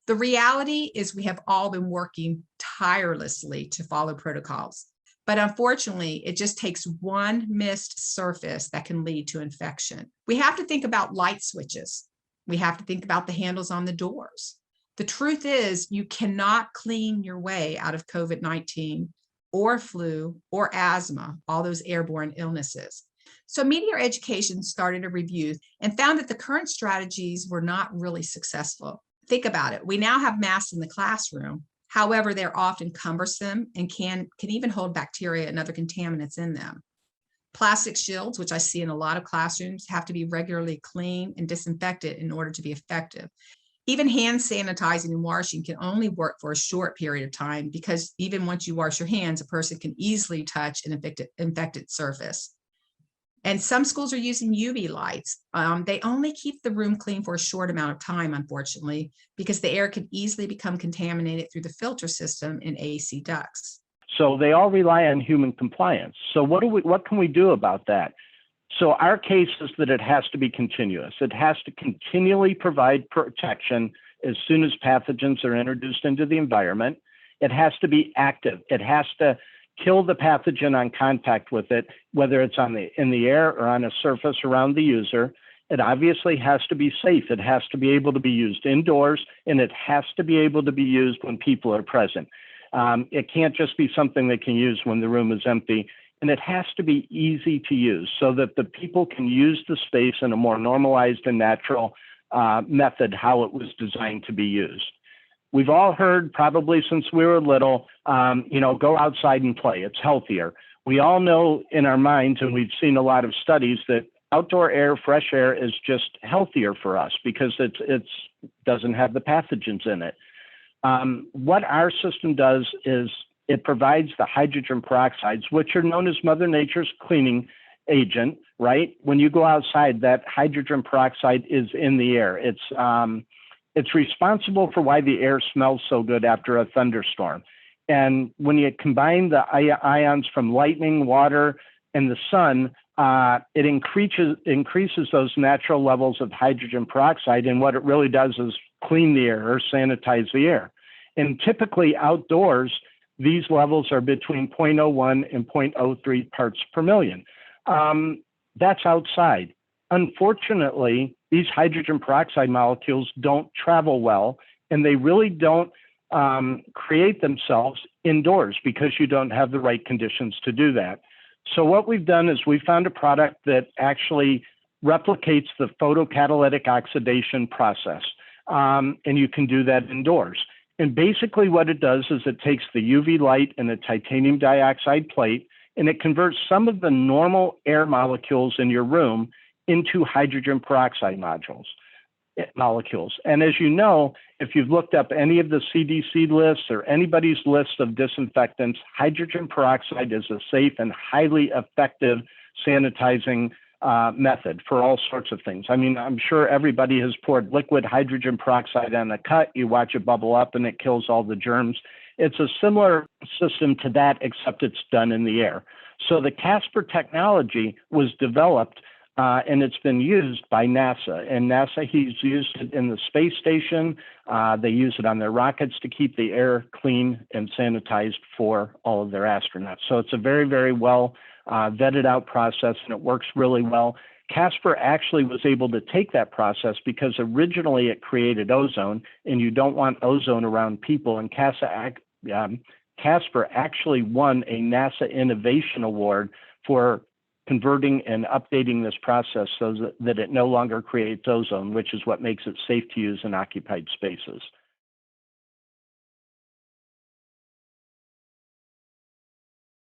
The reality is we have all been working tirelessly to follow protocols, but unfortunately, it just takes one missed surface that can lead to infection. We have to think about light switches. We have to think about the handles on the doors. The truth is, you cannot clean your way out of COVID-19 or flu or asthma, all those airborne illnesses. So Meteor Education started a review and found that the current strategies were not really successful. Think about it. We now have masks in the classroom. However, they're often cumbersome and can even hold bacteria and other contaminants in them. Plastic shields, which I see in a lot of classrooms, have to be regularly cleaned and disinfected in order to be effective. Even hand sanitizing and washing can only work for a short period of time because even once you wash your hands, a person can easily touch an infected surface. And some schools are using UV lights. They only keep the room clean for a short amount of time, unfortunately, because the air can easily become contaminated through the filter system in AC ducts. So they all rely on human compliance. So what can we do about that? So our case is that it has to be continuous. It has to continually provide protection as soon as pathogens are introduced into the environment. It has to be active. It has to kill the pathogen on contact with it, whether it's in the air or on a surface around the user. It obviously has to be safe. It has to be able to be used indoors, and it has to be able to be used when people are present. It can't just be something they can use when the room is empty. And it has to be easy to use so that the people can use the space in a more normalized and natural method, how it was designed to be used. We've all heard, probably since we were little, go outside and play. It's healthier. We all know in our minds, and we've seen a lot of studies, that outdoor air, fresh air, is just healthier for us because it doesn't have the pathogens in it. What our system does is it provides the hydrogen peroxides, which are known as Mother Nature's cleaning agent, right? When you go outside, that hydrogen peroxide is in the air. It's responsible for why the air smells so good after a thunderstorm. And when you combine the ions from lightning, water, and the sun, it increases those natural levels of hydrogen peroxide. And what it really does is clean the air or sanitize the air. And typically outdoors, these levels are between 0.01 and 0.03 parts per million. That's outside. Unfortunately, these hydrogen peroxide molecules don't travel well, and they really don't create themselves indoors because you don't have the right conditions to do that. So what we've done is we found a product that actually replicates the photocatalytic oxidation process, and you can do that indoors. And basically what it does is it takes the UV light and a titanium dioxide plate, and it converts some of the normal air molecules in your room into hydrogen peroxide molecules. And as you know, if you've looked up any of the CDC lists or anybody's list of disinfectants, hydrogen peroxide is a safe and highly effective sanitizing method for all sorts of things. I mean, I'm sure everybody has poured liquid hydrogen peroxide on a cut. You watch it bubble up and it kills all the germs. It's a similar system to that, except it's done in the air. So the Casper technology was developed and it's been used by NASA. And NASA, he's used it in the space station. They use it on their rockets to keep the air clean and sanitized for all of their astronauts. So it's a very, very well vetted out process, and it works really well. Casper actually was able to take that process because originally it created ozone, and you don't want ozone around people. And Casper actually won a NASA Innovation Award for converting and updating this process so that it no longer creates ozone, which is what makes it safe to use in occupied spaces.